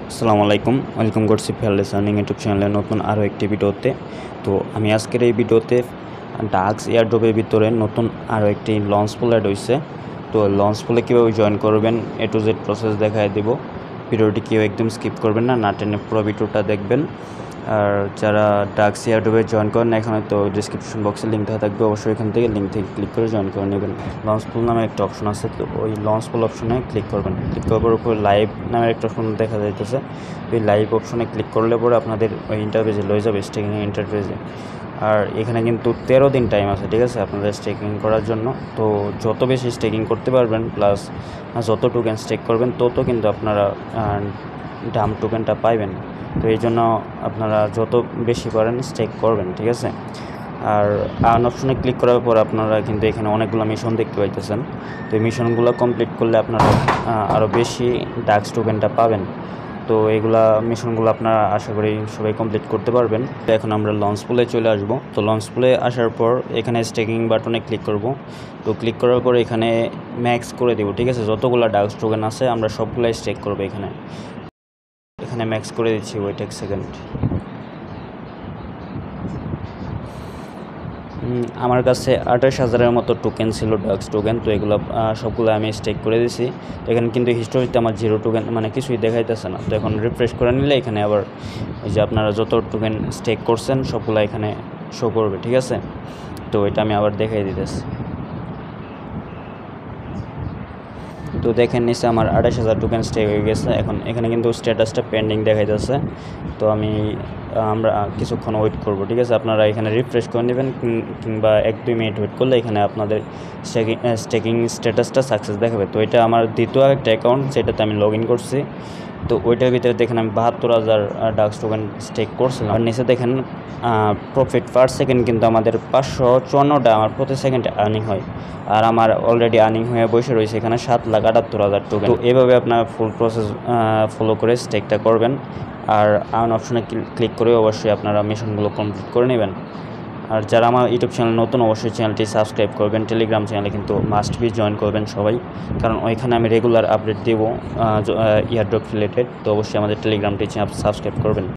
আসসালামু আলাইকুম, ওয়েলকাম করছি ফেয়ারলেস আর্নিং ইউটিউব চ্যানেলের নতুন আরও একটি ভিডিওতে। তো আমি আজকের এই ভিডিওতে ডাক্স এয়ারড্রপের ভিতরে নতুন আরও একটি লঞ্চ পুল অ্যাড হয়েছে। তো লঞ্চ পুলে কীভাবে জয়েন করবেন এ টু জেড প্রসেস দেখায় দেব। ভিডিওটি কেউ একদম স্কিপ করবেন না, না টেনে পুরো ভিডিওটা দেখবেন। আর যারা ডাক্স এয়ারড্রপে জয়েন করেন এখানে তো ডিসক্রিপশন বক্সে লিঙ্ক দেওয়া থাকবে, অবশ্যই এখান থেকে লিঙ্ক থেকে ক্লিক করে জয়েন করে নেবেন। লঞ্চ পুল নামে একটা অপশন আছে, তো ওই লঞ্চ পুল অপশনে ক্লিক করবেন। ক্লিক করার উপর লাইভ নামের একটা অপশন দেখা যাইতেছে। ওই লাইভ অপশনে ক্লিক করলে পরে আপনাদের ওই ইন্টারফেসে লয়ে যাবে, স্টেকিং ইন্টারফেসে। আর এখানে কিন্তু 13 দিন টাইম আছে, ঠিক আছে, আপনাদের স্টেকিং করার জন্য। তো যত বেশি স্টেকিং করতে পারবেন প্লাস যত টোকেন স্টেক করবেন তত কিন্তু আপনারা ডাম টোকেনটা পাইবেন। তো এই জন্য আপনারা যত বেশি পারেন স্টেক করবেন, ঠিক আছে। আর আর্ন অপশনে ক্লিক করার পর আপনারা কিন্তু এখানে অনেকগুলো মিশন দেখতে পাইতেছেন। তো এই মিশনগুলো কমপ্লিট করলে আপনারা আরও বেশি ডাক্স টোকেনটা পাবেন। তো এইগুলা মিশনগুলো আপনারা আশা করি সবাই কমপ্লিট করতে পারবেন। তো এখন আমরা লঞ্চ পুলে চলে আসব। তো লঞ্চ পুলে আসার পর এখানে স্টেকিং বাটনে ক্লিক করব। তো ক্লিক করার পর এখানে ম্যাক্স করে দেব, ঠিক আছে। যতগুলো ডাক্স টোকেন আছে আমরা সবগুলাই স্টেক করবো এখানে। এখানে ম্যাক্স করে দিচ্ছি, ওয়েট এক সেকেন্ড। আমার কাছে 28,000-এর মতো টোকেন ছিল, ডাক্স টোকেন। তো এগুলো সবগুলো আমি স্টেক করে দিছি। তো এখানে কিন্তু হিস্টোরিতে আমার 0 টোকেন মানে কিছুই দেখাইতেছে না। তো এখন রিফ্রেশ করে নিলে এখানে আবার এই যে আপনারা যত টোকেন স্টেক করছেন সবগুলো এখানে শো করবে, ঠিক আছে। তো এটা আমি আবার দেখাই দিতেছি। তো দেখেন নিচে আমার 28,000 টোকেন স্টেক হয়ে গেছে। এখন এখানে কিন্তু স্ট্যাটাসটা পেন্ডিং দেখাইতেছে। তো আমরা কিছুক্ষণ ওয়েট করব, ঠিক আছে। আপনারা এখানে রিফ্রেশ করে নেবেন কিংবা 1-2 মিনিট ওয়েট করলে এখানে আপনাদের স্টেকিং স্ট্যাটাসটা সাকসেস দেখাবে। তো এটা আমার দ্বিতীয় একটা অ্যাকাউন্ট, যেটাতে আমি লগ ইন করছি। তো ওইটার ভিতরে দেখেন আমি 72,000 ডাক্স টোকেন স্টেক করছিলাম। আর নিচে দেখেন প্রফিট পার সেকেন্ড কিন্তু আমাদের 554টা আমার প্রতি সেকেন্ডে আর্নিং হয়। আর আমার অলরেডি আর্নিং হয়ে বসে রয়েছে এখানে 7,78,000 টোকেন। তো এভাবে আপনার ফুল প্রসেস ফলো করে স্টেকটা করবেন। আর আর্ন অপশনে ক্লিক করে অবশ্যই আপনারা মিশনগুলো কমপ্লিট করে নেবেন। আর যারা আমার ইউটিউব চ্যানেল নতুন অবশ্যই চ্যানেলটি সাবস্ক্রাইব করবেন। টেলিগ্রাম চ্যানেলে কিন্তু মাস্ট বি জয়েন করবেন সবাই, কারণ ওইখানে আমি রেগুলার আপডেট দেবো ইয়ারড্রপ রিলেটেড। তো অবশ্যই আমাদের টেলিগ্রামটি সাবস্ক্রাইব করবেন।